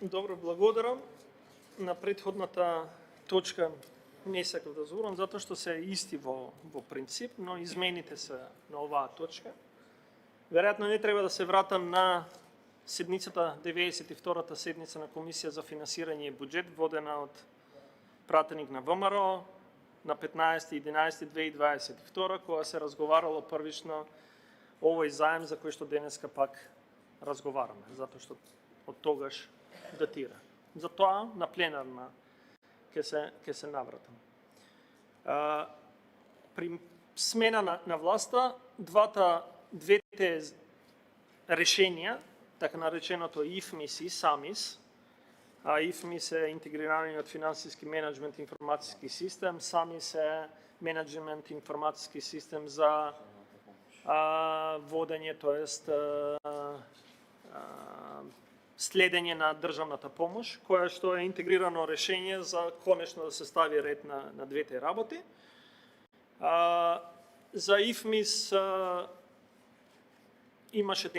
Добро, благодарам. На претходната точка не сакав да зборам, затоа што се исти во принцип, но измените се на оваа точка. Веројатно не треба да се вратам на седницата, 92-та седница на Комисија за финансирање и буџет, водена од пратеник на ВМРО на 15.11.2022, кога се разговарало првично овој заем за кој што денеска пак разговараме, затоа што од тогаш датира. Затоа на пленарна ќе се навратам. При смена на власта, двете решенија, така нареченото ИФМИС и САМИС, а ИФМИС е интегрираниот финансиски менеджмент информациски систем, САМИС е менеджмент информациски систем за водење, тоест следење на државната помош, која што е интегрирано решение за конечно да се стави ред на двете работи. За ИФМИС имаше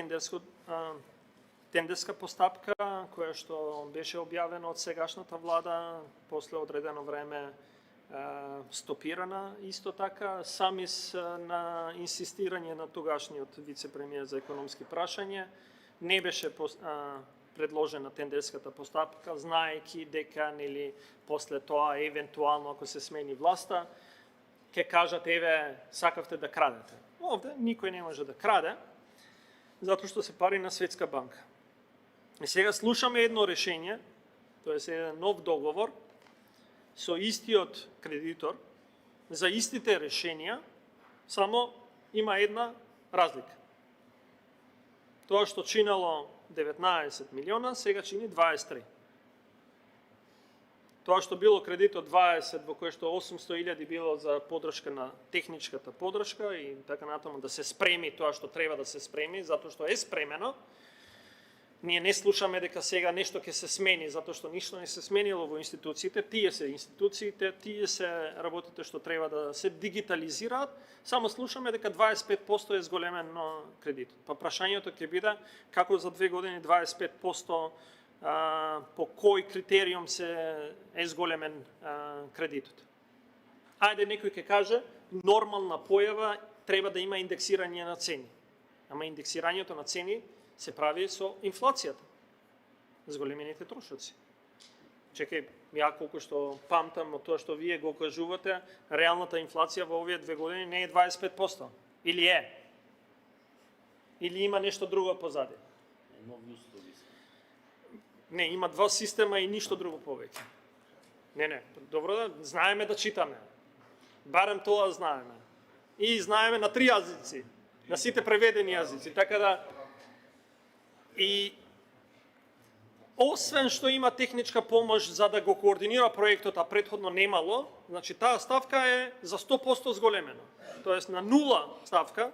тендерска постапка, која што беше објавена од сегашната влада, после одредено време стопирана исто така. САМИС на инсистирање на тогашниот вице-премиер за економски прашање не беше предложена тендерската постапка, знаејќи дека нели после тоа евентуално ако се смени власта, ќе кажат еве сакавте да крадете. Овде никој не може да краде, затоа што се пари на Светска банка. И сега слушаме едно решение, тоест еден нов договор со истиот кредитор за истите решенија, само има една разлика. Тоа што чинало 19 милиона, сега чини 23. Тоа што било кредит од 20, во кој што 800.000 било за подршка на техничката подршка и така натаму да се спреми тоа што треба да се спреми, затоа што е спремено. Ние не слушаме дека сега нешто ќе се смени, затоа што ништо не се сменило во институциите, тие се институциите, тие се работите што треба да се дигитализираат, само слушаме дека 25% е зголемен кредит. Па прашањето ќе биде како за 2 години 25% по кој критериум е зголемен кредитот. Ајде некој ќе каже, нормална појава треба да има индексирање на цени. Ама индексирањето на цени се прави со инфлацијата, зголемените трошоци. Чекај, ја колку што памтам од тоа што вие го кажувате, реалната инфлација во овие 2 години не е 25%. Или е? Или има нешто друго позади? Не, има 2 система и ништо друго повеќе. Не, добро да знаеме да читаме. Барем тоа знаеме. И знаеме на 3 јазици, на сите преведени јазици, така да и освен што има техничка помош за да го координира проектот, а претходно немало, значи таа ставка е за 100% зголемена. Тоест на 0 ставка,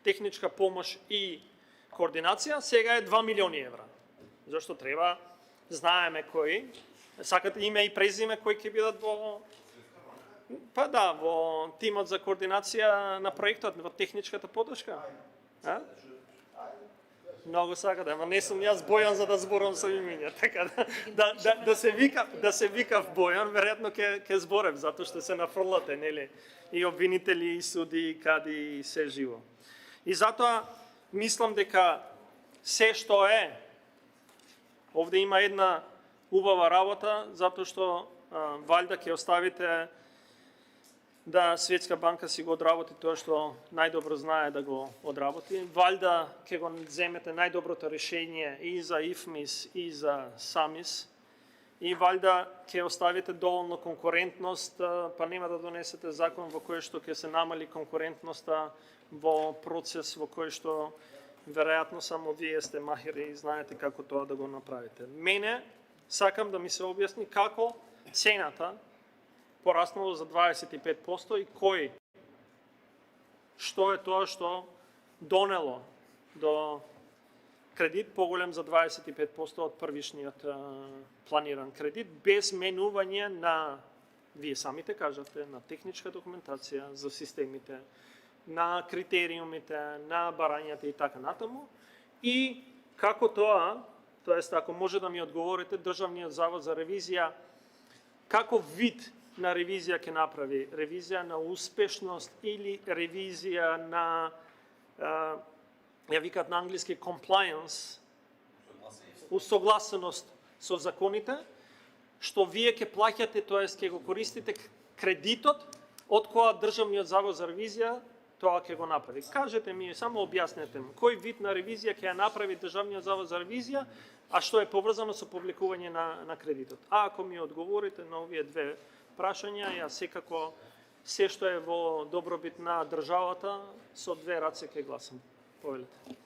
техничка помош и координација, сега е 2 милиони евра. Зашто треба, знаеме кои, сакате име и презиме кои ќе бидат во тимот за координација на проектот, во техничката подршка. Многу сакате, ама не сум јас Бојан за да зборам со имиња, така да се викав Бојан, веројатно ќе зборев, затоа што се нафрлате, нели, и обвинители, и суди, и кади, и се живо. И затоа мислам дека се што е, овде има една убава работа, затоа што валјда ќе оставите да Светска банка си го одработи тоа што најдобро знае да го одработи. Валјда ќе го земете најдоброто решение и за ИФМИС и за САМИС. И валјда ќе оставите доволно конкурентност, па нема да донесете закон во кој што ќе се намали конкурентноста во процес во кој што веројатно само вие сте махири и знаете како тоа да го направите. Мене сакам да ми се објасни како цената пораснало за 25% и кој, што е тоа што донело до кредит поголем за 25% од првишниот планиран кредит, без менување на, вие самите кажате, на техничка документација за системите, на критериумите, на барањата и така натаму, и како тоа Тоест, ако може да ми одговорите, Државниот завод за ревизија, каков вид на ревизија ќе направи? Ревизија на успешност или ревизија на, ја викат на англиски compliance, усогласеност со законите, што вие ќе плаќате, тоест ќе го користите кредитот од која Државниот завод за ревизија тоа ќе го направи. Кажете ми, само објаснете ми, кој вид на ревизија ќе ја направи Државниот завод за ревизија, а што е поврзано со публикување на кредитот. А ако ми одговорите на овие две прашања, ја секако се што е во добробит на државата, со две раце ќе гласам. Повелете.